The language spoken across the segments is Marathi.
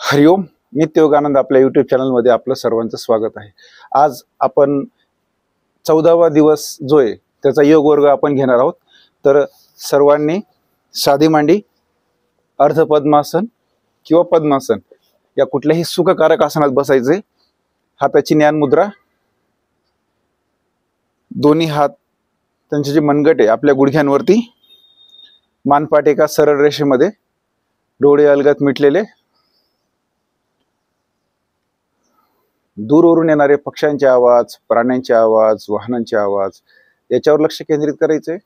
हरिओम. नित्य योगानंद आपल्या यूट्यूब चॅनलमध्ये आपलं सर्वांचं स्वागत आहे. आज आपण 14वा दिवस जो आहे त्याचा योग वर्ग आपण घेणार आहोत. तर सर्वांनी साधी मांडी, अर्ध पद्मासन किंवा पद्मासन या कुठल्याही सुखकारक आसनात बसायचे. हाताची ज्ञान मुद्रा, दोन्ही हात त्यांचे जे मनगट आहे आपल्या गुडघ्यांवरती, मानपाट एका सरळ रेषेमध्ये, डोळे अलगद मिटलेले. दूरवरून येणारे पक्ष्यांचे आवाज, प्राण्यांचे आवाज, वाहनांचे आवाज याच्यावर लक्ष केंद्रित करायचे.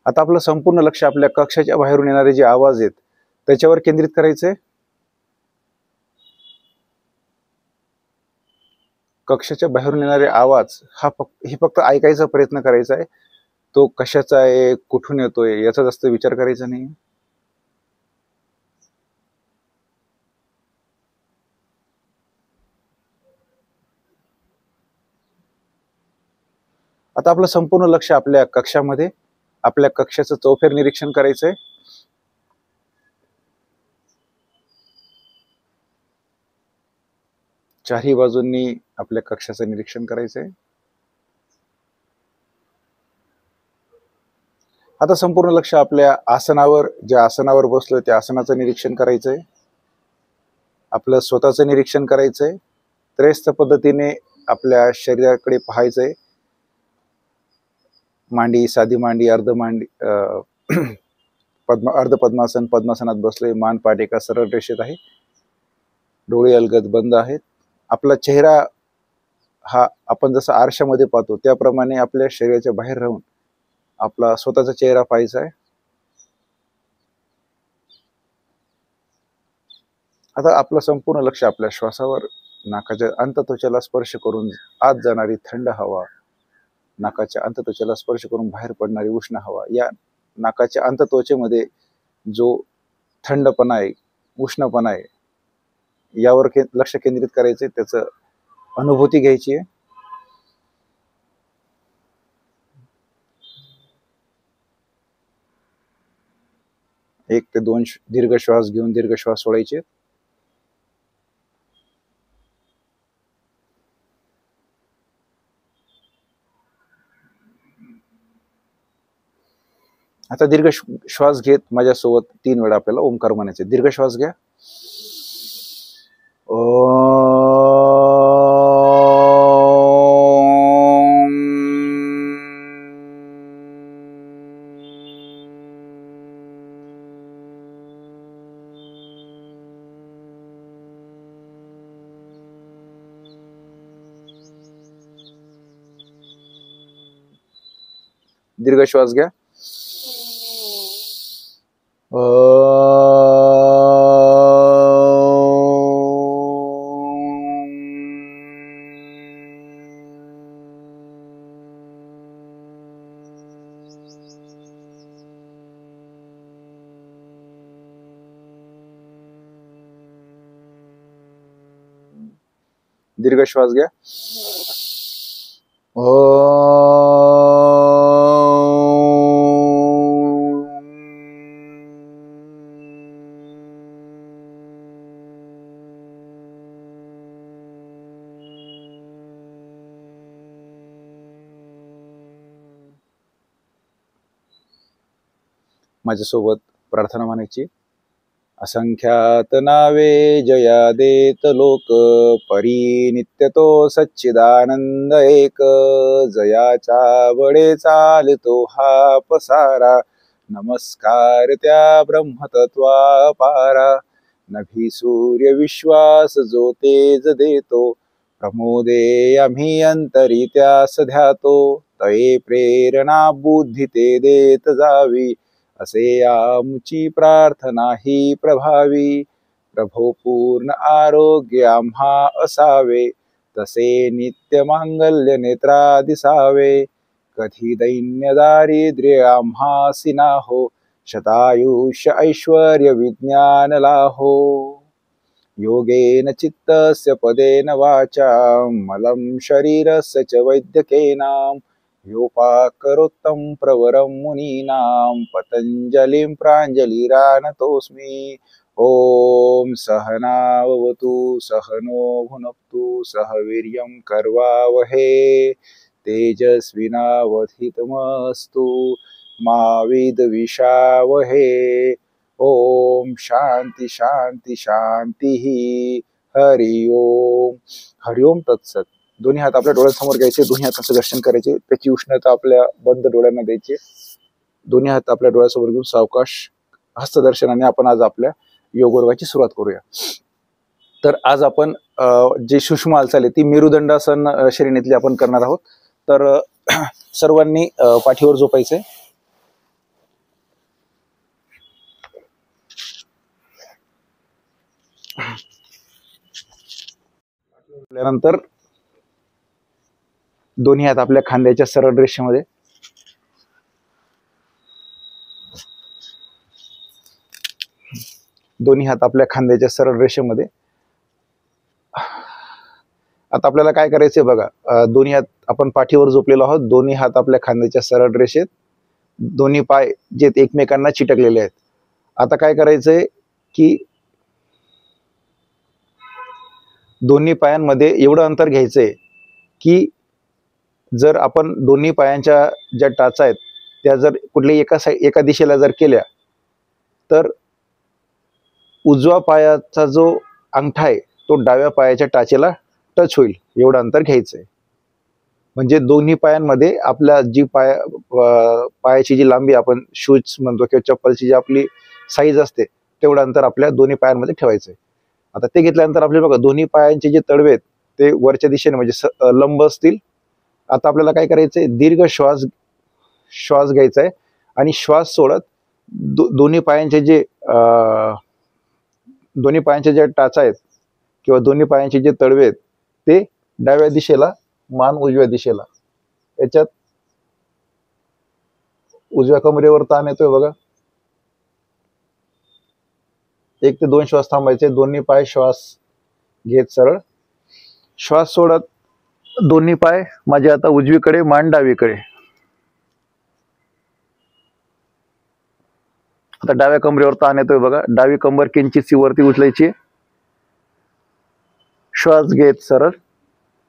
आता आपलं संपूर्ण लक्ष आपल्या कक्षाच्या बाहेरून येणारे जे आवाज आहेत त्याच्यावर केंद्रित करायचे. कक्षाच्या बाहेरून येणारे आवाज ही फक्त ऐकायचा प्रयत्न करायचा आहे. तो कशाचा आहे, कुठून येतोय याचा जास्त विचार करायचा नाही. आता आपलं संपूर्ण लक्ष आपल्या कक्षामध्ये, आपल्या कक्षाचं चौफेर निरीक्षण करायचंय. चारही बाजूंनी आपल्या कक्षाचं निरीक्षण करायचंय. आता संपूर्ण लक्ष आपल्या आसनावर, ज्या आसनावर बसलोय त्या आसनाचं निरीक्षण करायचंय. आपलं स्वतःचं निरीक्षण करायचंय. त्रयस्थ पद्धतीने आपल्या शरीराकडे पाहायचंय. मांडी, साधी मांडी, अर्ध मांडी, अर्ध पद्मासन, पद्मासनात बसलोय. मान पाठ एका सरळ रेषेत आहे. डोळे अलगद बंद आहेत. आपला चेहरा हा आपण जसं आरशामध्ये पाहतो त्याप्रमाणे आपल्या शरीराच्या बाहेर राहून आपला स्वतःचा चेहरा पाहायचा आहे. आता आपलं संपूर्ण लक्ष आपल्या श्वासावर, नाकाच्या अंतत्वचेला स्पर्श करून आत जाणारी थंड हवा, नाकाच्या अंतत्वचेला स्पर्श करून बाहेर पडणारी उष्ण हवा, या नाकाच्या अंतत्वचेमध्ये जो थंडपणा आहे, उष्णपणा आहे, यावर लक्ष केंद्रित करायचे. त्याचं अनुभूती घ्यायची आहे. एक ते दोन दीर्घ श्वास घेऊन दीर्घ श्वास सोडायचे. आता दीर्घ श्वास घेत माझ्यासोबत 3 वेळा आपल्याला ओंकार म्हणायचे. दीर्घ श्वास घ्या. दीर्घ श्वास घ्या. दीर्घ श्वास घ्या. माझ्यासोबत प्रार्थना म्हणायची. असंख्यात नावे जया देत लोक, परी नित्य तो सच्चिदानंद एक. जयाच्या वडे चालतो हा पसारा, नमस्कार त्या ब्रह्मतत्वा पारा. नभी सूर्य विश्वास जो तेज देतो, प्रमोदे आम्ही अंतरी त्यास ध्यातो. तये प्रेरणा बुद्धी ते देत जावी, असे आमची प्रार्थना ही प्रभावी. प्रभो पूर्ण आरोग्य आम्हा असावे, तसे नित्य मांगल्य नेत्रा दिसावे. कधी दैन्य दारिद्र्य आम्हासी नाहो, शतायुष्य ऐश्वर्य विज्ञान लाहो. योगेन चित्तस्य पदेन वाचा मलं शरीरस्य च वैद्यकेनां योपाकरोत्तं प्रवरं मुनीनां पतञ्जलिं प्राञ्जलिरानतोऽस्मि। ॐ सहनाववतु सहनो भुनक्तु सह वीर्यं कर्वावहे तेजस्विनावधीतमस्तु मा विद्विषावहे। ओम शांति शांति शांति हरि ओम। हरि ओम तत्सत। दोन्ही हात आपल्या डोळ्यासमोर घ्यायचे, दोन्ही हाताचं दर्शन करायचे, त्याची उष्णता आपल्या बंद डोळ्यांना द्यायची। दोन्ही हात आपल्या डोळ्यासमोर घेऊन सावकाश हस्तदर्शनाने आपण आज आपल्या योगवर्गाची सुरुवात करूया। तर आज आपण जे सूक्ष्म हालचाल आहे ती मेरुदंडासन श्रेणीतली आपण करणार आहोत। तर सर्वांनी पाठीवर झोपायचंय। नंतर दोन्ही हात आपल्या खांद्याच्या सरळ रेषेमध्ये, दोन्ही हात आपल्या खांद्याच्या सरळ रेषेमध्ये। आता आपल्याला काय करायचंय बघा, दोन्ही हात आपण पाठीवर झोपलेलो आहोत, दोन्ही हात आपल्या खांद्याच्या सरळ रेषेत, दोन्ही पाय जे एकमेकांना चिटकलेले आहेत। आता काय करायचंय की दोन्ही पायांमध्ये एवढं अंतर घ्यायचंय की जर आपण दोन्ही पायांच्या ज्या टाचा आहेत त्या जर कुठल्याही एका दिशेला जर केल्या तर उजवा पायाचा जो अंगठा आहे तो डाव्या पायाच्या टाचेला टच होईल, एवढं अंतर घ्यायचंय। म्हणजे दोन्ही पायांमध्ये आपल्या जी पायाची जी लांबी आपण शूज म्हणतो किंवा चप्पलची जी आपली साईज असते तेवढं अंतर आपल्या दोन्ही पायांमध्ये ठेवायचंय। आता ते घेतल्यानंतर आपल्याला बघा दोन्ही पायांचे जे तळवे आहेत ते वरच्या दिशेने म्हणजे लंब असतील। आता आपल्याला काय करायचंय, दीर्घ श्वास घ्यायचा आहे आणि श्वास सोडत दोन्ही पायांचे जे टाचा आहेत किंवा दोन्ही पायांचे जे तळवे आहेत ते डाव्या दिशेला, मान उजव्या दिशेला, याच्यात उजव्या कमरेवर ताण येतोय बघा। 1 ते 2 श्वास थांबायचे, दोन्ही पाय श्वास घेत सरळ, श्वास सोडत दोन्ही पाय माझे आता उजवीकडे, मान डावीकडे। आता डाव्या कमरेवर ताण येतोय बघा, डावी कंबर किंचितशी वरती उचलायची, श्वास घेत सरळ,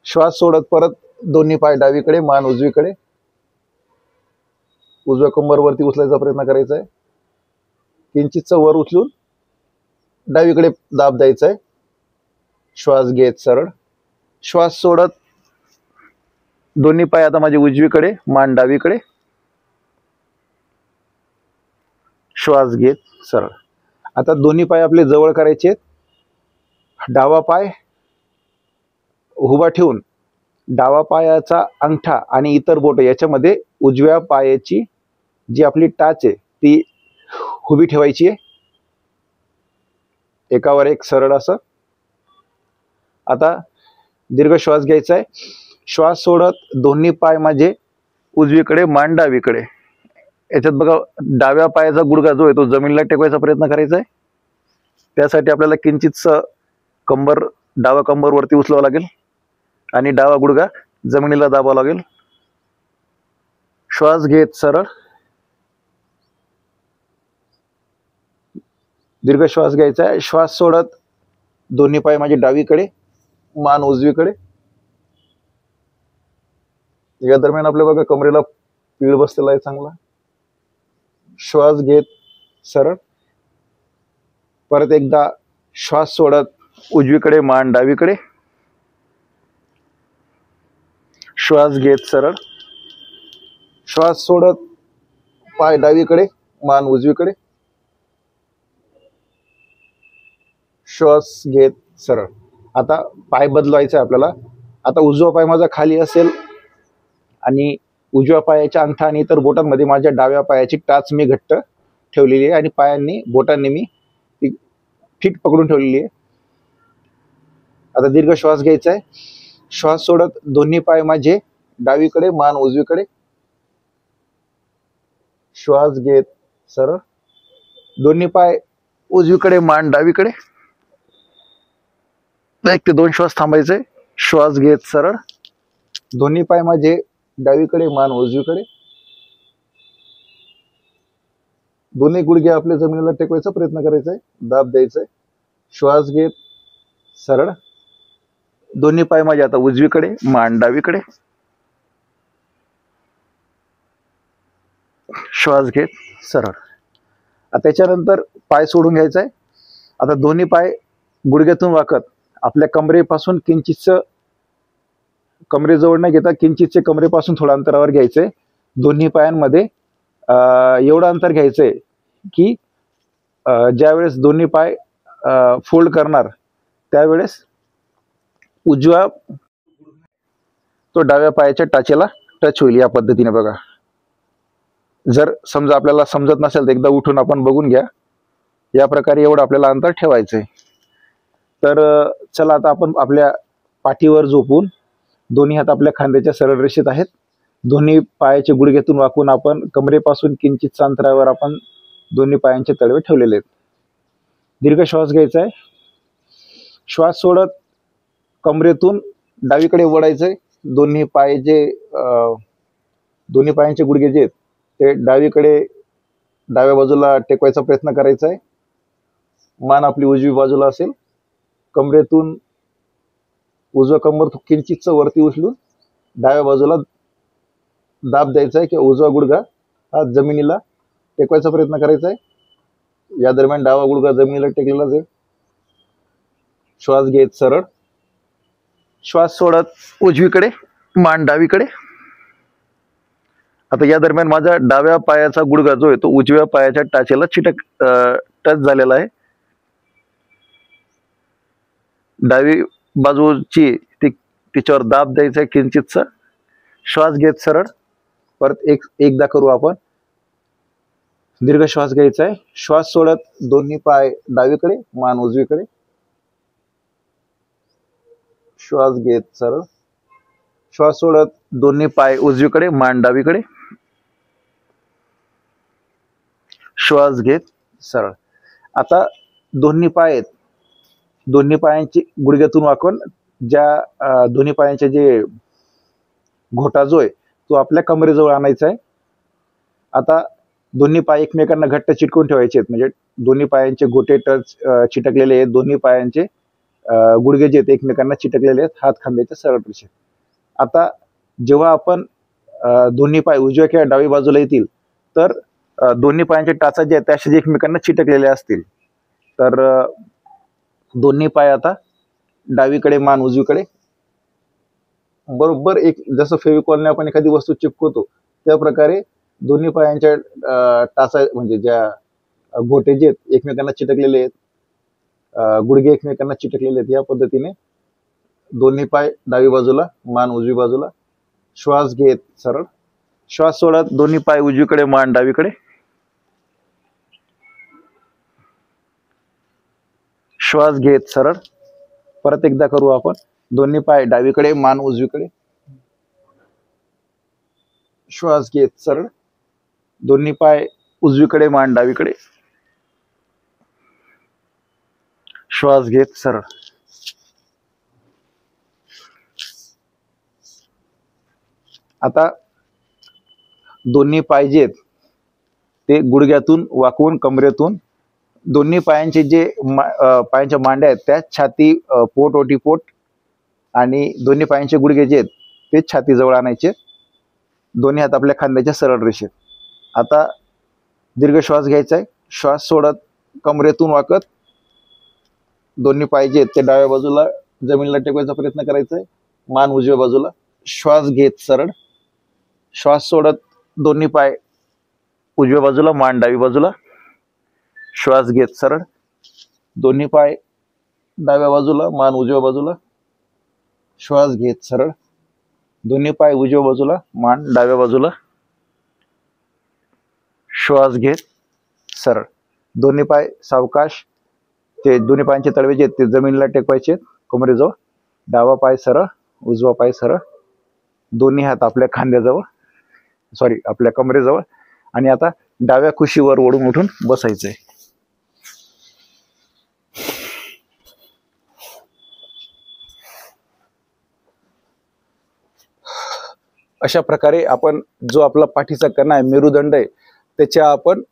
श्वास सोडत परत दोन्ही पाय डावीकडे, मान उजवीकडे, उजव्या कंबर वरती उचलायचा प्रयत्न करायचा आहे, किंचितचं वर उचलून डावीकडे दाब द्यायचा आहे, श्वास घेत सरळ, श्वास सोडत दोन्ही पाय आता माझे उजवीकडे, मान डावीकडे, श्वास घेत सरळ। आता दोन्ही पाय आपले जवळ करायचे, डावा पाय उभा ठेवून डावा पायाचा अंगठा आणि इतर बोट याच्यामध्ये उजव्या पायाची जी आपली टाच आहे ती उभी ठेवायची आहे, एकावर एक सरळ असं। आता दीर्घ श्वास घ्यायचा आहे, श्वास सोडत दोन्ही पाय माझे उजवीकडे, मान डावीकडे। याच्यात बघा डाव्या पायाचा गुडघा जो आहे तो जमिनीला टेकवायचा प्रयत्न करायचा आहे, त्यासाठी आपल्याला किंचितचं डावा कंबर वरती उचलावं लागेल आणि डावा गुडघा जमिनीला दाबावा लागेल। श्वास घेत सरळ, दीर्घ श्वास घ्यायचा आहे, श्वास सोडत दोन्ही पाय माझे डावीकडे, मान उजवीकडे। या दरम्यान आपल्या बघा कमरेला पीळ बसलेला आहे चांगला। श्वास घेत सरळ, परत एकदा श्वास सोडत उजवीकडे, मान डावीकडे, श्वास घेत सरळ, श्वास सोडत पाय डावीकडे, मान उजवीकडे, श्वास घेत सरळ। आता पाय बदलवायचा आपल्याला। आता उजवा पाय माझा खाली असेल आणि उजव्या पायाच्या अंगठा आणि इतर बोटांमध्ये माझ्या डाव्या पायाची टाच मी घट्ट ठेवलेली आहे आणि पायांनी, बोटांनी मी फिट पकडून ठेवलेली आहे। आता दीर्घ श्वास घ्यायचा आहे, श्वास सोडत दोन्ही पाय माझे डावीकडे, मान उजवीकडे, श्वास घेत सरळ, दोन्ही पाय उजवीकडे, मान डावीकडे, 1 ते 2 श्वास थांबायचे. श्वास घेत सरळ. दोन्ही पाय माझे डावीकडे, मान उजवीकडे. दोन्ही गुडघे आपल्या जमिनीला टेकवायचा प्रयत्न करायचा आहे. दाब द्यायचा आहे. श्वास घेत सरळ. दोन्ही पाय माझे आता उजवीकडे, मान डावीकडे. श्वास घेत सरळ. त्याच्यानंतर पाय सोडून घ्यायचा आहे. आता दोन्ही पाय गुडघ्यातून वाकत आपल्या कमरेपासून किंचितच, कमरेजवळ न घेता किंचितचे कमरेपासून थोड्या अंतरावर घ्यायचंय. दोन्ही पायांमध्ये एवढं अंतर घ्यायचंय की ज्यावेळेस दोन्ही पाय फोल्ड करणार त्यावेळेस उजवा तो डाव्या पायाच्या टाचेला टच होईल. या पद्धतीने बघा. जर समजा आपल्याला समजत नसेल तर एकदा उठून आपण बघून घ्या. या प्रकारे एवढं आपल्याला अंतर ठेवायचंय. तर चला आता आपण आपल्या पाठीवर झोपून दोन्ही हात आपल्या खांद्याच्या सरळ रेषेत आहेत. दोन्ही पायाचे गुडघ्यातून वाकून आपण कमरेपासून किंचित अंतरावर आपण दोन्ही पायांचे तळवे ठेवलेले आहेत. दीर्घ श्वास घ्यायचा आहे. श्वास सोडत कमरेतून डावीकडे वळायचंय. दोन्ही पायांचे गुडघे जे आहेत ते डावीकडे, डाव्या बाजूला टेकवायचा प्रयत्न करायचा आहे. मान आपली उजवी बाजूला असेल. कमरेतून उजवा कंबर किंचितच वरती उचलून डाव्या बाजूला दाब द्यायचा आहे किंवा उजवा गुडघा हा जमिनीला टेकवायचा प्रयत्न करायचा आहे. या दरम्यान डावा गुडघा जमिनीला टेकलेलाच आहे. श्वास घेत सरळ. श्वास सोडत उजवीकडे, मान डावीकडे. आता या दरम्यान माझा डाव्या पायाचा गुडघा जो आहे तो उजव्या पायाच्या टाचेला टच झालेला आहे. डावी बाजूची तिच्यावर दाब द्यायचा आहे किंचितचा. श्वास घेत सरळ. परत एकदा करू आपण. दीर्घ श्वास घ्यायचा आहे. श्वास सोडत दोन्ही पाय डावीकडे, मान उजवीकडे. श्वास घेत सरळ. श्वास सोडत दोन्ही पाय उजवीकडे, मान डावीकडे. श्वास घेत सरळ. आता दोन्ही पाय आहेत, दोन्ही पायांची गुडघ्यातून वाकून ज्या दोन्ही पायांचे जे घोटा जो आहे तो आपल्या कमरेजवळ आणायचा आहे. आता दोन्ही पाय एकमेकांना घट्ट चिटकून ठेवायचे आहेत. म्हणजे दोन्ही पायांचे घोटे चिटकलेले आहेत. दोन्ही पायांचे गुडघे जे आहेत एकमेकांना चिटकलेले आहेत. हात खांद्याच्या सरळ रेषेत. आता जेव्हा आपण दोन्ही पाय उजव्या किंवा डावी बाजूला येतील तर दोन्ही पायांचे टाचा जे आहेत त्या असे एकमेकांना चिटकलेले असतील. तर दोन्ही पाय आता डावीकडे, मान उजवीकडे. बरोबर एक जसं फेविकॉलने आपण एखादी वस्तू चिपकवतो त्या प्रकारे दोन्ही पायांच्या टाचा म्हणजे ज्या घोटे जे आहेत एकमेकांना चिटकलेले आहेत, गुडघे एकमेकांना चिटकलेले आहेत. या पद्धतीने दोन्ही पाय डावी बाजूला, मान उजवी बाजूला. श्वास घेत सरळ. श्वास सोडत दोन्ही पाय उजवीकडे, मान डावीकडे. श्वास घेत सरळ. परत एकदा करू आपण. दोन्ही पाय डावीकडे, मान उजवीकडे. श्वास घेत सरळ. दोन्ही पाय उजवीकडे, मान डावीकडे. श्वास घेत सरळ. आता दोन्ही पाय जे आहेत ते गुडघ्यातून वाकवून कमरेतून दोन्ही पायांचे जे पायांच्या मांड्या आहेत त्या छाती पोट ओटीपोट आणि दोन्ही पायांचे गुडघे जे आहेत ते छातीजवळ आणायचे. दोन्ही हात आपल्या खांद्याच्या सरळ रेषेत. आता दीर्घ श्वास घ्यायचा आहे. श्वास सोडत कमरेतून वाकत दोन्ही पाय जे आहेत ते डाव्या बाजूला जमिनीला टेकवायचा प्रयत्न करायचा आहे. मान उजव्या बाजूला. श्वास घेत सरळ. श्वास सोडत दोन्ही पाय उजव्या बाजूला, मान डावी बाजूला. श्वास घेत सरळ. दोन्ही पाय डाव्या बाजूला, मान उजव्या बाजूला. श्वास घेत सरळ. दोन्ही पाय उजव्या बाजूला, मान डाव्या बाजूला. श्वास घेत सरळ. दोन्ही पाय सावकाश ते दोन्ही पायांचे तळवे जे आहेत ते जमिनीला टेकवायचे कमरेजवळ. डावा पाय सरळ, उजवा पाय सरळ. दोन्ही हात आपल्या खांद्याजवळ, आपल्या कमरेजवळ. आणि आता डाव्या कुशीवर ओढून उठून बसायचंय. अशा प्रकारे आपण जो आपला पाठीचा कणा आहे, मेरुदंड आहे, त्याच्या आपण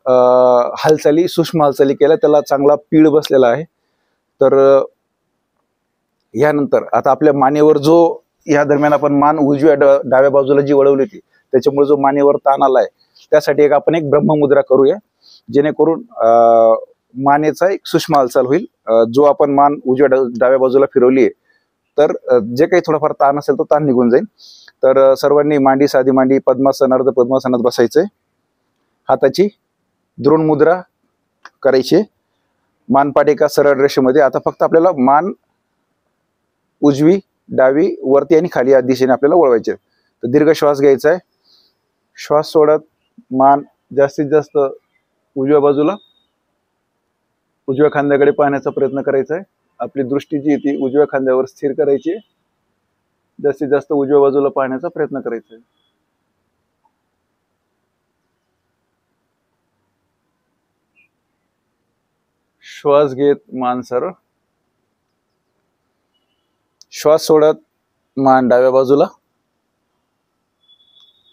हालचाली, सूक्ष्म हालचाली केल्या, त्याला चांगला पीळ बसलेला आहे. तर यानंतर आता आपल्या मानेवर जो या दरम्यान आपण मान उजव्या डाव्या बाजूला जी वळवली होती, त्याच्यामुळे जो मानेवर ताण आलाय, त्यासाठी आपण एक ब्रह्ममुद्रा करूया, जेणेकरून मानेचा एक सूक्ष्म हालचाल होईल. जो आपण मान उजव्या डाव्या बाजूला फिरवली, तर जे काही थोडाफार ताण असेल तो ताण निघून जाईल. तर सर्वांनी मांडी, साधी मांडी, पद्मासन, अर्ध पद्मासनात बसायचंय. हाताची द्रोण मुद्रा करायची, मानपाट एका सरळ रेषेमध्ये. आता फक्त आपल्याला मान उजवी, डावी, वरती आणि खाली या दिशेने आपल्याला वळवायचे. तर दीर्घ श्वास घ्यायचा आहे. श्वास सोडत मान जास्तीत जास्त उजव्या बाजूला, उजव्या खांद्याकडे पाहण्याचा प्रयत्न करायचा आहे. आपली दृष्टी जी ती उजव्या खांद्यावर स्थिर करायची आहे. जास्तीत जास्त उजव्या बाजूला पाहण्याचा प्रयत्न करायचा आहे. श्वास घेत मान सरळ, श्वास सोडत मान डाव्या बाजूला,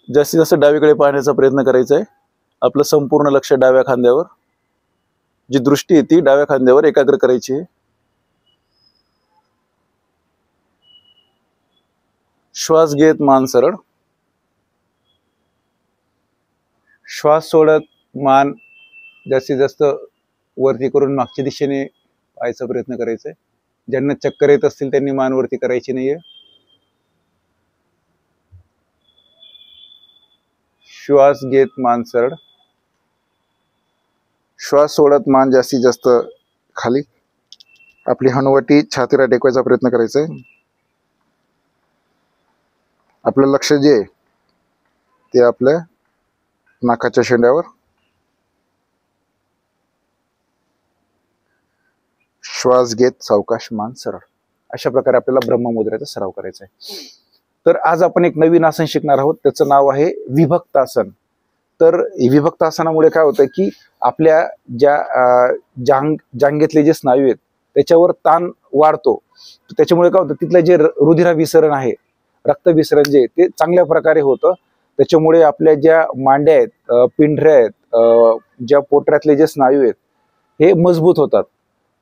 जास्तीत जास्त डावीकडे पाहण्याचा प्रयत्न करायचा आहे. आपलं संपूर्ण लक्ष डाव्या खांद्यावर, जी दृष्टी आहे ती डाव्या खांद्यावर एकाग्र करायची आहे. श्वास घेत मान सरळ, श्वास सोडत मान जास्तीत जास्त वरती करून मागच्या दिशेने पाहायचा प्रयत्न करायचा आहे. ज्यांना चक्कर येत असतील त्यांनी मान वरती करायची नाहीये. श्वास घेत मान सरळ, श्वास सोडत मान जास्तीत जास्त खाली. आपली हनुवटी छातीला टेकवायचा प्रयत्न करायचा आहे. आपलं लक्ष जे आहे ते आपल्या नाकाच्या शेंड्यावर. श्वास घेत सावकाश मान सरळ. अशा प्रकारे आपल्याला ब्रह्ममुद्रेचा सराव करायचा आहे. तर आज आपण एक नवीन आसन शिकणार आहोत, त्याचं नाव आहे विभक्त आसन. तर विभक्त आसनामुळे काय होतं की आपल्या ज्या जांघेतले जे स्नायू आहेत त्याच्यावर ताण वाढतो. त्याच्यामुळे काय होतं, तिथलं जे रुधिराभिसरण आहे, रक्तभिसरण जे ते चांगल्या प्रकारे होतं. त्याच्यामुळे आपल्या ज्या मांड्या आहेत, पिंढऱ्या आहेत, ज्या पोटऱ्यातले जे स्नायू आहेत हे मजबूत होतात.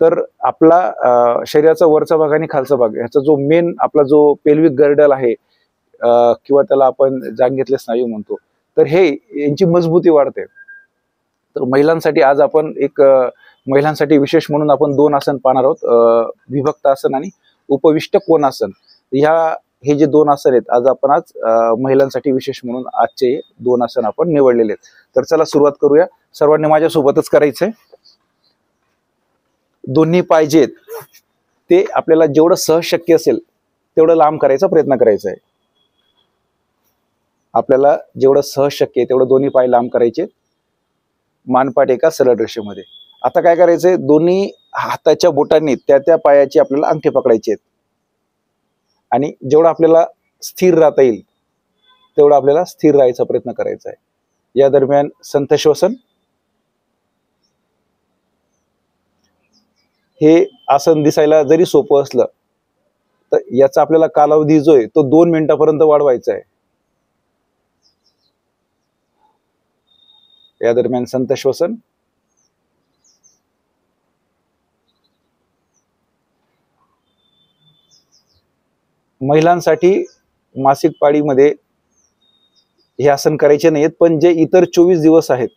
तर आपला शरीराचा वरचा भाग आणि खालचा भाग ह्याचा जो मेन आपला जो पेल्विक गर्डल आहे, किंवा त्याला आपण जांघेतले स्नायू म्हणतो, तर हे यांची मजबूती वाढते. तर महिलांसाठी आज आपण एक महिलांसाठी विशेष म्हणून आपण दोन आसन पाहणार आहोत, विभक्त आसन आणि उपविष्ट कोणासन. हे जे दोन आसन आहेत आज आपण महिलांसाठी विशेष म्हणून आजचे दोन आसन आपण निवडलेले आहेत. तर चला सुरुवात करूया. सर्वांनी माझ्यासोबतच करायचंय. दोन्ही पाय जे आहेत ते आपल्याला जेवढं सहज शक्य असेल तेवढं लांब करायचा प्रयत्न करायचा आहे. आपल्याला जेवढं सहज शक्य आहे तेवढं दोन्ही पाय लांब करायचे, मानपाट एका सरळ रेषेमध्ये. आता काय करायचंय, दोन्ही हाताच्या बोटांनी त्या पायाची आपल्याला अंगठे पकडायचे आहेत आणि जेवढं आपल्याला स्थिर राहता येईल तेवढं आपल्याला स्थिर राहायचा प्रयत्न करायचा आहे. या दरम्यान संथ श्वसन. हे आसन दिसायला जरी सोपं असलं तर याचा आपल्याला कालावधी जो आहे तो 2 मिनिटापर्यंत वाढवायचा आहे. या दरम्यान संथ श्वसन. महिलांसाठी मासिक पाळीमध्ये हे आसन करायचे नाहीत, पण जे इतर 24 दिवस आहेत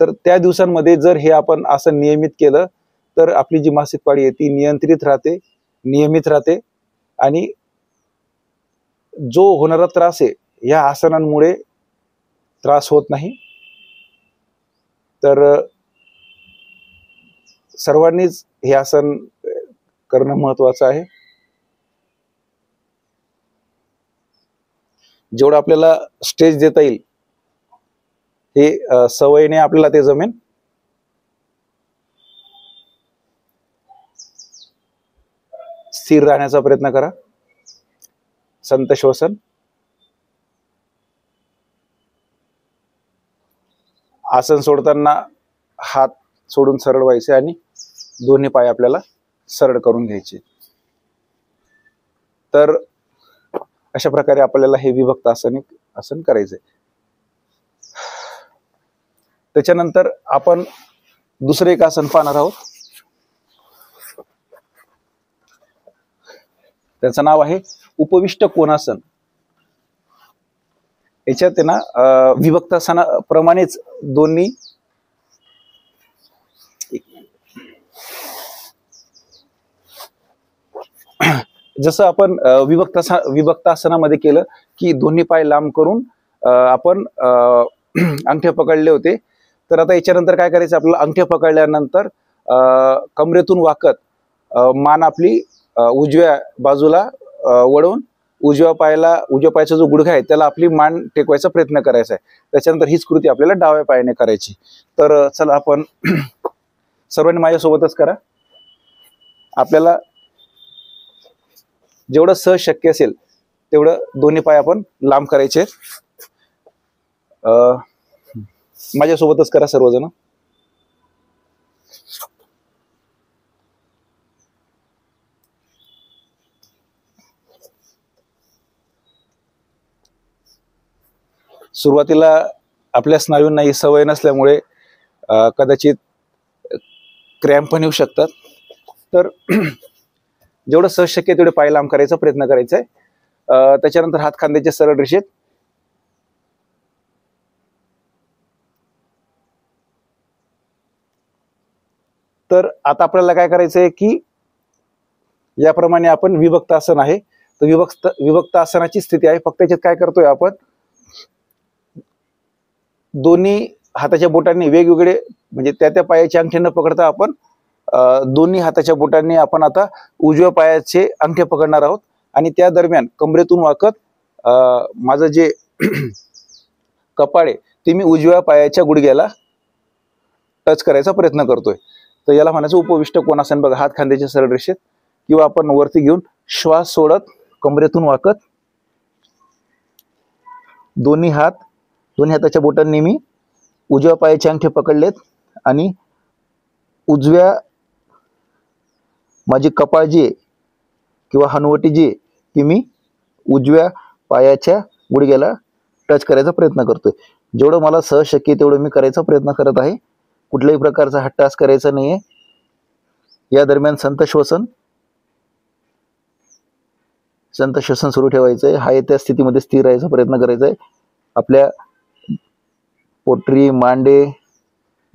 तर त्या दिवसांमध्ये जर हे आपण आसन नियमित केलं तर आपली जी मासिक पाळी आहे ती नियंत्रित राहते, नियमित राहते आणि जो होणारा त्रास आहे या आसनांमुळे त्रास होत नाही. तर सर्वांनीच हे आसन करणं महत्वाचं आहे. जेवढं आपल्याला स्ट्रेच देता येईल हे सवयीने आपल्याला ते जमेन. स्थिर राहण्याचा प्रयत्न करा. संथ श्वसन. आसन सोडताना हात सोडून सरळ व्हायचे आणि दोन्ही पाय आपल्याला सरळ करून घ्यायचे. तर अशा प्रकारे आपल्याला हे विभक्त आसन आसन करायचंय. त्याच्यानंतर आपण दुसरे एक आसन पाहणार आहोत. त्याचं नाव आहे उपविष्ट कोणासन. याच्यात आहे ना विभक्त आसनाप्रमाणेच दोन्ही जसं आपण विभक्त आसनामध्ये केलं की दोन्ही पाय लांब करून आपण अंगठे पकडले होते. तर आता याच्यानंतर काय करायचं, आपल्याला अंगठे पकडल्यानंतर कमरेतून वाकत मान आपली उजव्या बाजूला वळवून उजव्या पायाचा जो गुडघा आहे त्याला आपली मान टेकवायचा प्रयत्न करायचा आहे. त्याच्यानंतर हीच कृती आपल्याला डाव्या पायाने करायची. तर चला आपण सर्वांनी माझ्यासोबतच करा. आपल्याला जेवढं सहज शक्य असेल तेवढं दोन्ही पाय आपण लांब करायचे. माझ्यासोबतच करा सर्वजण. सुरुवातीला आपल्या स्नायूंना ही सवय नसल्यामुळे कदाचित क्रॅम्प पण येऊ शकतात. तर जेवढं सहज शक्य तेवढे पाय लांब करायचा प्रयत्न करायचा आहे. त्याच्यानंतर हात खांद्याच्या सरळ रेषेत. तर आता आपल्याला काय करायचंय की याप्रमाणे आपण विभक्त आसन आहे. तर विभक्त आसनाची स्थिती आहे. फक्त याच्यात काय करतोय आपण, दोन्ही हाताच्या बोटांनी वेगवेगळे म्हणजे त्या पायाचे अंगठे न पकडता आपण दोन्ही हाताच्या बोटांनी आपण आता उजव्या पायाचे अंगठे पकडणार आहोत. आणि त्या दरम्यान कमरेतून वाकत माझं जे कपाळ आहे ते मी उजव्या पायाच्या गुडघ्याला टच करायचा प्रयत्न करतोय. तर याला म्हणायचं उपविष्ट कोणासन. बघा, हात खांद्याच्या सरळ रेषेत किंवा आपण वरती घेऊन श्वास सोडत कमरेतून वाकत दोन्ही हाताच्या बोटांनी मी उजव्या पायाचे अंगठे पकडलेत आणि उजव्या माझी कपाळ जी आहे किंवा हनुवटी जी आहे ती मी उजव्या पायाच्या गुडघ्याला टच करायचा प्रयत्न करतोय. जेवढं मला सहज शक्य तेवढं मी करायचा प्रयत्न करत आहे. कुठल्याही प्रकारचा हट्टास करायचा नाहीये. या दरम्यान संत श्वसन सुरू ठेवायचं आहे. हाय त्या स्थितीमध्ये स्थिर राहायचा प्रयत्न करायचा आहे. आपल्या पोटरी, मांडे,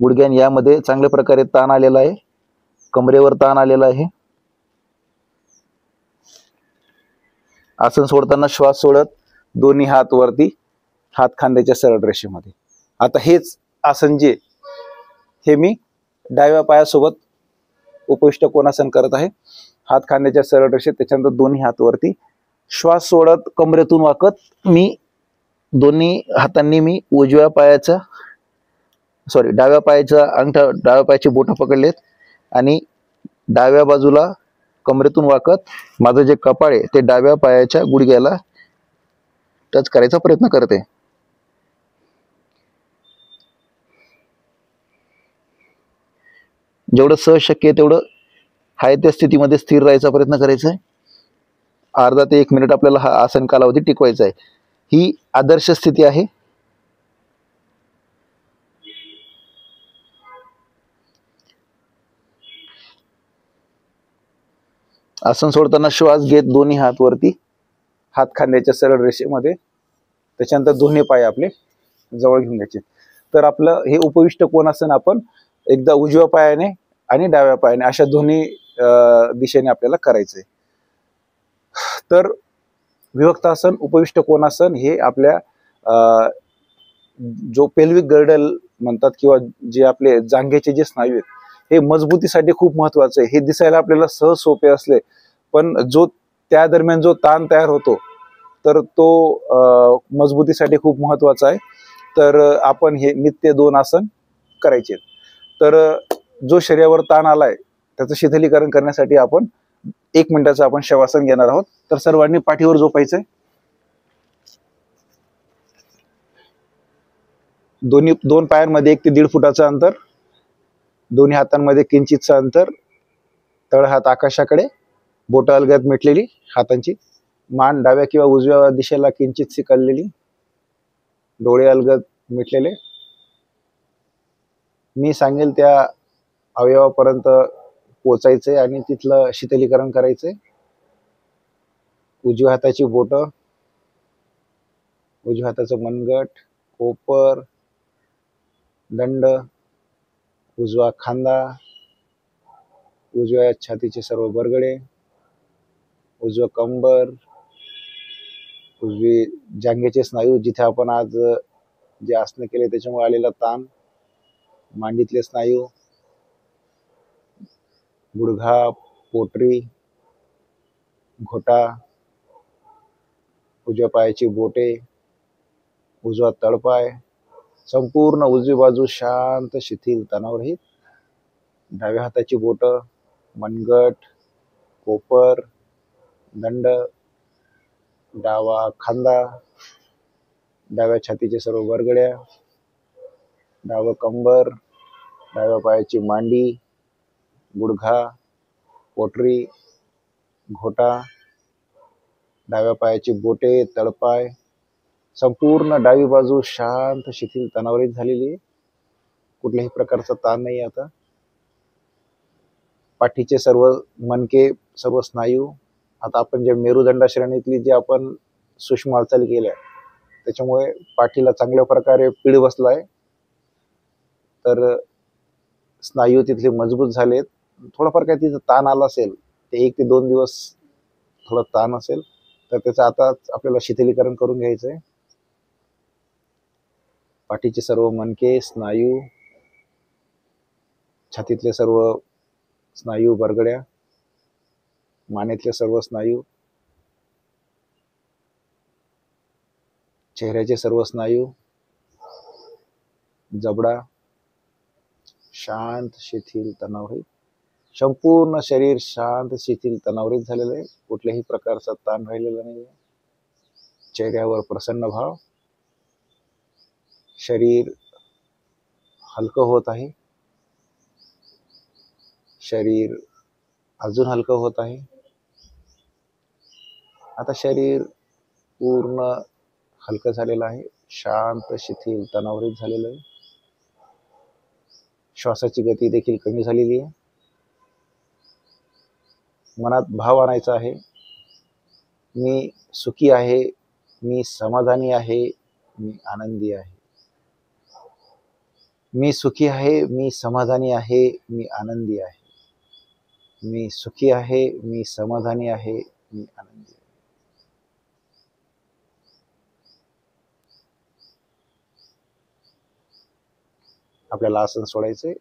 गुडघ्यान यामध्ये चांगल्या प्रकारे ताण आलेला आहे. कमरेवर ताण आलेला आहे. आसन सोडताना श्वास सोडत दोन्ही हात वरती, हात खांद्याच्या सरळ रेषेमध्ये. आता हेच आसन जे हे मी डाव्या पायासोबत उपविष्ट कोणासन करत आहे. हात खांद्याच्या सरळ रेषेत, त्याच्यानंतर दोन्ही हात वरती, श्वास सोडत कमरेतून वाकत मी दोन्ही हातांनी मी डाव्या पायाचे बोट पकडलेत आणि डाव्या बाजूला कमरेतून वाकत माझं जे कपाळ आहे ते डाव्या पायाच्या गुडघ्याला टच करायचा प्रयत्न करते. जेवढं सहज शक्य आहे तेवढं हाय त्या स्थितीमध्ये स्थिर राहायचा प्रयत्न करायचा आहे. अर्धा ते 1 मिनिट आपल्याला हा आसन कालावधी टिकवायचा आहे. ही आदर्श स्थिती आहे. आसन सोडताना श्वास घेत दोन्ही हात वरती, हात खांद्याच्या सरळ रेषेमध्ये, त्याच्यानंतर दोन्ही पाय आपले जवळ घेऊन घ्यायचे. तर आपलं हे उपविष्ट कोणासन आपण एकदा उजव्या पायाने आणि डाव्या पायाने अशा दोन्ही दिशेने आपल्याला करायचंय. तर विभक्त आसन, उपविष्ट कोणासन हे आपल्या जो पेल्विक गर्डल म्हणतात किंवा जे आपले जांघेचे जे स्नायू आहेत हे मजबूतीसाठी खूप महत्वाचं आहे. हे दिसायला आपल्याला सहज सोपे असले पण त्या दरम्यान जो ताण तयार होतो तर तो मजबूतीसाठी खूप महत्वाचा आहे. तर आपण हे नित्य 2 आसन करायचे. तर जो शरीरावर ताण आलाय त्याचं शिथिलीकरण करण्यासाठी आपण 1 मिनिटाचं आपण शवासन घेणार आहोत. तर सर्वांनी पाठीवर झोपायचंय. दोन पायांमध्ये 1 ते 1.5 फुटाचं अंतर, दोन्ही हातांमध्ये किंचितचं अंतर, तळहात आकाशाकडे, बोटं अलगद मिटलेली हातांची, मान डाव्या किंवा उजव्या दिशेला किंचितशी कललेली, डोळे अलगद मिटलेले. मी सांगेल त्या अवयवापर्यंत पोचायचंय आणि तिथलं शीतलीकरण करायचंय. उजव्या हाताची बोट, उजव्या हाताचं मनगट, कोपर, दंड, उजवा खांदा, उजव्या छातीचे सर्व बरगडे, उजवं कंबर, उजवी जांघेचे स्नायू जिथे आपण आज जे आसन केले त्याच्यामुळे आलेला ताण, मांडीतले स्नायू, गुडघा, पोटरी, घोटा, उजव्या पायाची बोटे, उजवा तळपाय, संपूर्ण उजवी बाजू शांत शिथिल तणावरहित. डाव्या हाताची बोट, मनगट, कोपर, दंड, डावा खांदा, डाव्या छातीचे सर्व बरगड्या, डावं कंबर, डाव्या पायाची मांडी, गुडघा, पोटरी, घोटा, डाव्या पायाची बोटे, तळपाय, संपूर्ण डावी बाजू शांत शिथिल तणावरित झालेली आहे. कुठल्याही प्रकारचा ताण नाही. आता पाठीचे सर्व मणके, सर्व स्नायू, आता आपण जे मेरुदंड श्रेणीतली जे आपण सूक्ष्म हालचाली केल्या त्याच्यामुळे पाठीला चांगल्या प्रकारे पीड बसलाय. तर स्नायू तिथले मजबूत झालेत. थोडाफार काय तिथं ताण आला असेल, ते 1 ते 2 दिवस थोडा ताण असेल, तर त्याचं आता आपल्याला शिथिलीकरण करून घ्यायचंय. पाठीचे सर्व मणके, स्नायू, छातीतले सर्व स्नायू, बरगड्या, मानेतले सर्व स्नायू, चेहऱ्याचे सर्व स्नायू, जबडा शांत शिथिल तणावरहित. संपूर्ण शरीर शांत शिथिल तणावरहित झालेलं आहे. कुठल्याही प्रकारचा ताण राहिलेला नाही. चेहऱ्यावर प्रसन्न भाव. शरीर हलकं होत आहे. शरीर अजून हलकं होत आहे. आता शरीर पूर्ण हलकं झालेलं आहे. शांत शिथिल तणावरहित झालेलं आहे. श्वासाची गती देखील कमी झालेली आहे. मनात भाव आणायचा आहे, मी सुखी आहे, मी समाधानी आहे, मी आनंदी आहे. मी सुखी आहे, मी समाधानी आहे, मी आनंदी आहे. मी सुखी आहे, मी समाधानी आहे, मी आनंदी आहे. आपल्याला आसन सोडायचे.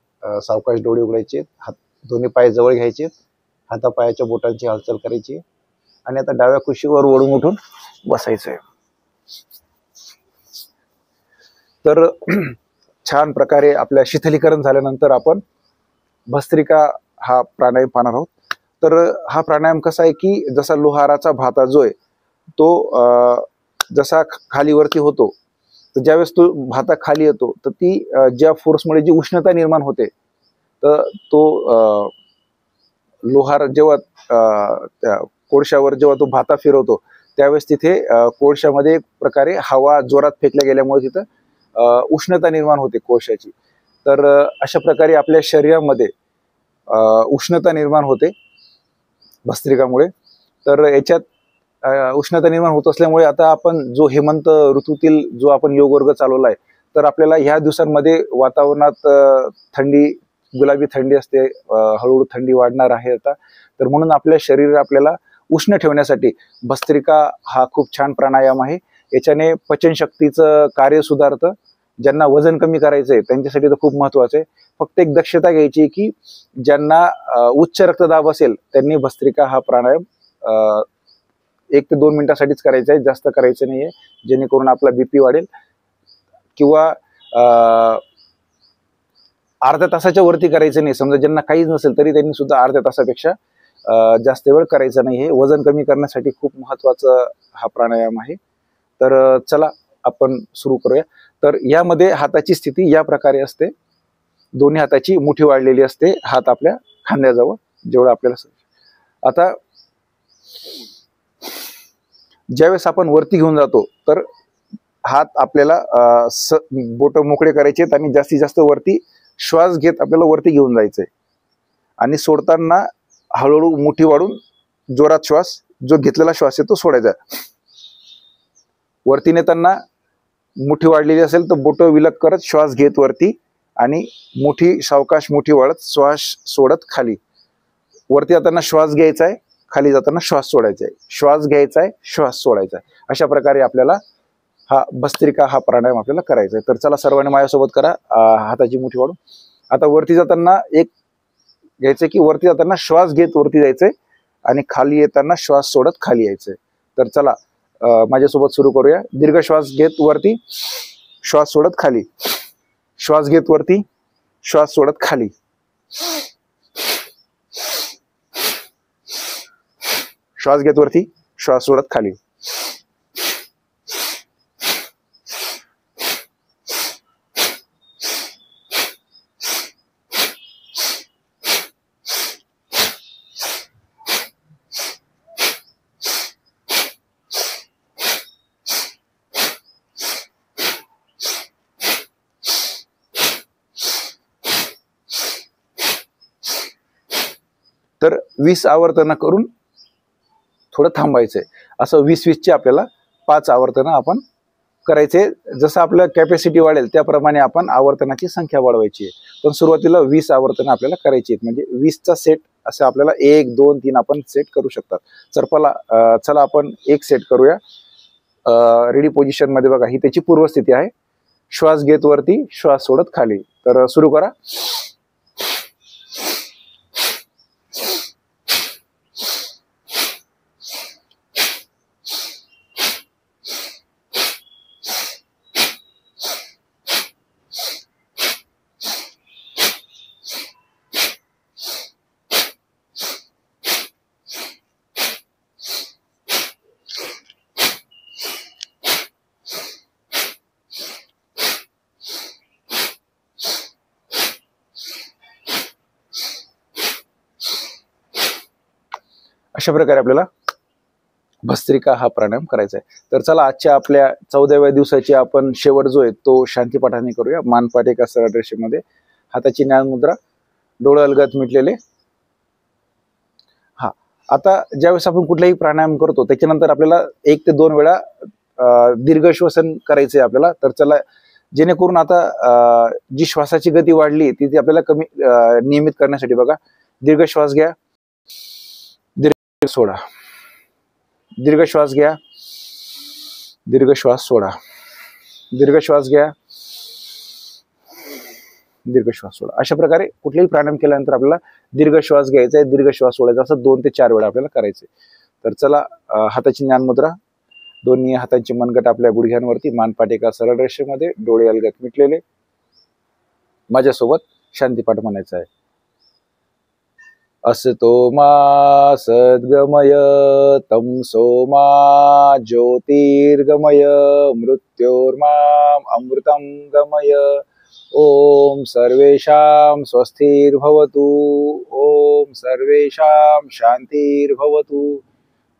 सावकाश डोळे उघडायचे, हात दोन्ही पाय जवळ घ्यायचे, हातापायाच्या बोटांची हालचाल करायची आणि आता डाव्या कुशीवर ओढून उठून बसायचंय. तर छान प्रकारे आपल्या शिथिलीकरण झाल्यानंतर आपण भस्त्रिका हा प्राणायाम पाहणार आहोत. तर हा प्राणायाम कसा आहे की जसा लोहाराचा भाता जो आहे तो जसा खालीवरती होतो, तर ज्यावेळेस तो भाता खाली येतो तर ती ज्या फोर्समुळे जी उष्णता निर्माण होते, तर तो लोहार जेव्हा त्या कोळशावर जेव्हा तो भाता फिरवतो त्यावेळेस तिथे कोळशामध्ये एक प्रकारे हवा जोरात फेकल्या गेल्यामुळे तिथं उष्णता निर्माण होते कोळशाची. तर अशा प्रकारे आपल्या शरीरामध्ये उष्णता निर्माण होते भस्त्रिकामुळे. तर याच्यात उष्णता निर्माण होत असल्यामुळे आता आपण जो हेमंत ऋतूतील जो आपण योग वर्ग चालवला आहे, तर आपल्याला ह्या दिवसांमध्ये वातावरणात थंडी, गुलाबी थंडी असते, हळूहळू थंडी वाढणार आहे आता. तर म्हणून आपल्या शरीर आपल्याला उष्ण ठेवण्यासाठी भस्त्रिका हा खूप छान प्राणायाम आहे. याच्याने पचनशक्तीचं कार्य सुधारतं. ज्यांना वजन कमी करायचं आहे त्यांच्यासाठी तर खूप महत्वाचं आहे. फक्त एक दक्षता घ्यायची की ज्यांना उच्च रक्तदाब असेल त्यांनी भस्त्रिका हा प्राणायाम 1 ते 2 मिनिटासाठीच करायचा आहे, जास्त करायचं नाहीये, जेणेकरून आपला बीपी वाढेल. किंवा अर्ध्या तासाच्या वरती करायचं नाही. समजा ज्यांना काहीच नसेल तरी त्यांनी सुद्धा अर्ध्या तासापेक्षा जास्त वेळ करायचा नाही. हे वजन कमी करण्यासाठी खूप महत्वाचा हा प्राणायाम आहे. तर चला आपण सुरू करूया. तर यामध्ये हाताची स्थिती या प्रकारे असते. दोन्ही हाताची मुठी वाढलेली असते, हात आपल्या खांद्याजवळ जेवढं आपल्याला. आता ज्यावेळेस आपण वरती घेऊन जातो तर हात आपल्याला बोट मोकळे करायचे आणि जास्तीत जास्त वरती श्वास घेत आपल्याला वरती घेऊन जायचंय आणि सोडताना हळूहळू मुठी वाढून जोरात श्वास, जो घेतलेला श्वास आहे तो सोडायचा. वरती नेताना मुठी वाढलेली असेल तर बोट विलग करत श्वास घेत वरती आणि मुठी सावकाश मुठी वाढत श्वास सोडत खाली. वरती जाताना श्वास घ्यायचा आहे, खाली जाताना श्वास सोडायचा आहे, श्वास घ्यायचा आहे, श्वास सोडायचा आहे. अशा प्रकारे आपल्याला हा भस्त्रिका हा प्राणायाम आपल्याला करायचा आहे. तर चला सर्वांनी माझ्यासोबत करा. हाताची मुठी वाढून आता वरती जाताना एक घ्यायचंय की वरती जाताना श्वास घेत वरती जायचंय आणि खाली येताना श्वास सोडत खाली यायचंय. तर चला माझ्यासोबत सुरू करूया. दीर्घ श्वास घेत वरती, श्वास सोडत खाली, श्वास घेत वरती, श्वास सोडत खाली, श्वास घेत वरती, श्वास सोडत खाली. तर 20 आवर्तन करून थोडं थांबायचंय. असं 20-20चे आपल्याला 5 आवर्तन आपण करायचे. जसं आपलं कॅपॅसिटी वाढेल त्याप्रमाणे आपण आवर्तनाची संख्या वाढवायची आहे. पण सुरुवातीला 20 आवर्तन आपल्याला करायची आहेत. म्हणजे 20चा सेट असं आपल्याला 1, 2, 3 आपण सेट करू शकतात. चला आपण एक सेट करूया. रेडी पोझिशन मध्ये बघा, ही त्याची पूर्वस्थिती आहे. श्वास घेत वरती, श्वास सोडत खाली. तर सुरू करा. अशा प्रकारे आपल्याला भस्त्रिका हा प्राणायाम करायचा आहे. तर चला आजच्या आपल्या 14व्या दिवसाची आपण शेवट जो आहे तो शांतीपाठाने करूया. मानपाट एका सरळ रेषेमध्ये, हाताची ज्ञान मुद्रा, डोळे अलगद मिटलेले. हा, आता ज्यावेळेस आपण कुठलाही प्राणायाम करतो त्याच्यानंतर आपल्याला 1 ते 2 वेळा दीर्घ श्वसन करायचंय आपल्याला. तर चला, जेणेकरून आता जी श्वासाची गती वाढली ती आपल्याला कमी नियमित करण्यासाठी बघा, दीर्घ श्वास घ्या, सोडा, दीर्घ श्वास घ्या, दीर्घ श्वास सोडा, दीर्घ श्वास घ्या, दीर्घ श्वास सोडा. अशा प्रकारे कुठलेही प्राणायाम केल्यानंतर आपल्याला दीर्घ श्वास घ्यायचा आहे, दीर्घ श्वास सोडायचा, असं 2 ते 4 वेळा आपल्याला करायचे. तर चला, हाताची ज्ञान मुद्रा, दोन्ही हातांचे मनगट आपल्या गुडघ्यांवरती, मानपाट एका सरळ रेषेमध्ये, डोळे अलगद मिटलेले. माझ्यासोबत शांतीपाठ म्हणायचा आहे. असतो मा सद्गमय तमसो मा ज्योतिर्गमय मृत्योर्माम अमृतं गमय. ओम सर्वेषां स्वस्तिर्भवतु. ओम सर्वेषां शांतिर्भवतु.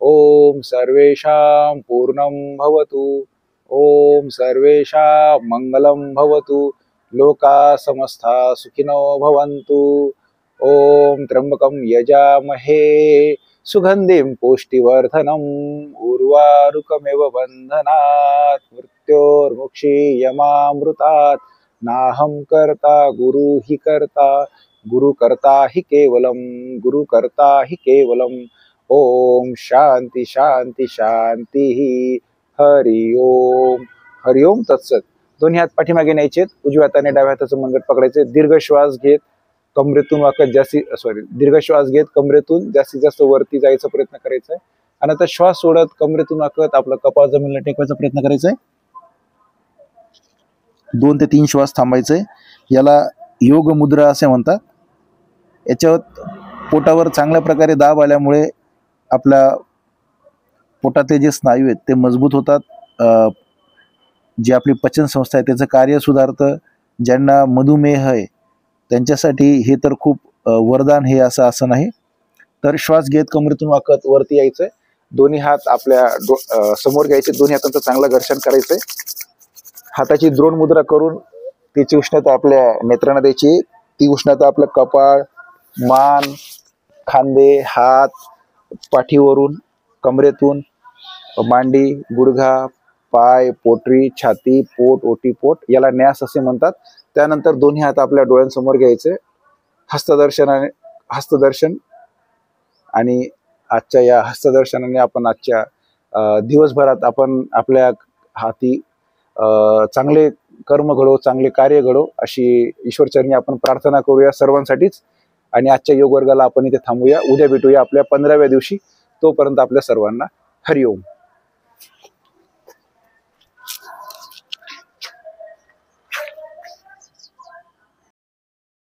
ओम सर्वेषां पूर्णं भवतु. ओम सर्वेषां मंगलं भवतु. लोका समस्ता सुखिनो भवन्तु. ओम त्र्यंबकं यजामहे सुगंधिं पुष्टिवर्धनम्. उर्वारुकमेव बन्धनात् मृत्योर्मुक्षीयमामृतात्. नाहं कर्ता गुरु हि कर्ता. गुरु कर्ता हि केवलम. गुरु कर्ता हि केवलम. ओम शांती शांती शांती. हरि ओम. हरि ओम तत्सत. दोन्ही हात पाठीमागे न्यायचे, उजव्या हाताने डाव्या हाताचं मनगट पकडायचे. दीर्घ श्वास घेत कमरेतून दीर्घ श्वास घेत कमरेतून जास्तीत जास्त वरती जायचा प्रयत्न करायचा आहे. आणि आता श्वास सोडत कमरेतून वाकत आपला कपाळ जमिनीला टेकवायचा प्रयत्न करायचा आहे. 2 ते 3 श्वास थांबायचे. याला योग मुद्रा असे म्हणतात. याच्यावर पोटावर चांगल्या प्रकारे दाब आल्यामुळे आपल्या पोटातले जे स्नायू आहेत ते मजबूत होतात. जी आपली पचन संस्था आहे त्याचं कार्य सुधारतं. ज्यांना मधुमेह आहे त्यांच्यासाठी हे तर खूप वरदान हे असं आसन आहे. तर श्वास घेत कमरेतून वाकत वरती यायचंय. दोन्ही हात आपल्या समोर घ्यायचे. दोन्ही हातांचं चांगलं घर्षण करायचंय. हाताची द्रोण मुद्रा करून तिची उष्णता आपल्या नेत्रांना द्यायची. ती उष्णता आपलं कपाळ, मान, खांदे, हात, पाठीवरून, कमरेतून, मांडी, गुडघा, पाय, पोटरी, छाती, पोट, ओटीपोट याला न्यास असे म्हणतात. त्यानंतर दोन्ही हात आपल्या डोळ्यांसमोर घ्यायचे. हस्तदर्शन आणि आजच्या या हस्तदर्शनाने आपण आजच्या दिवसभरात आपण आपल्या हाती चांगले कर्म घडो, चांगले कार्य घडो अशी ईश्वरचरणी आपण प्रार्थना करूया सर्वांसाठीच. आणि आजच्या योग वर्गाला आपण इथे थांबूया. उद्या भेटूया आपल्या 15व्या दिवशी. तोपर्यंत आपल्या सर्वांना हरिओम.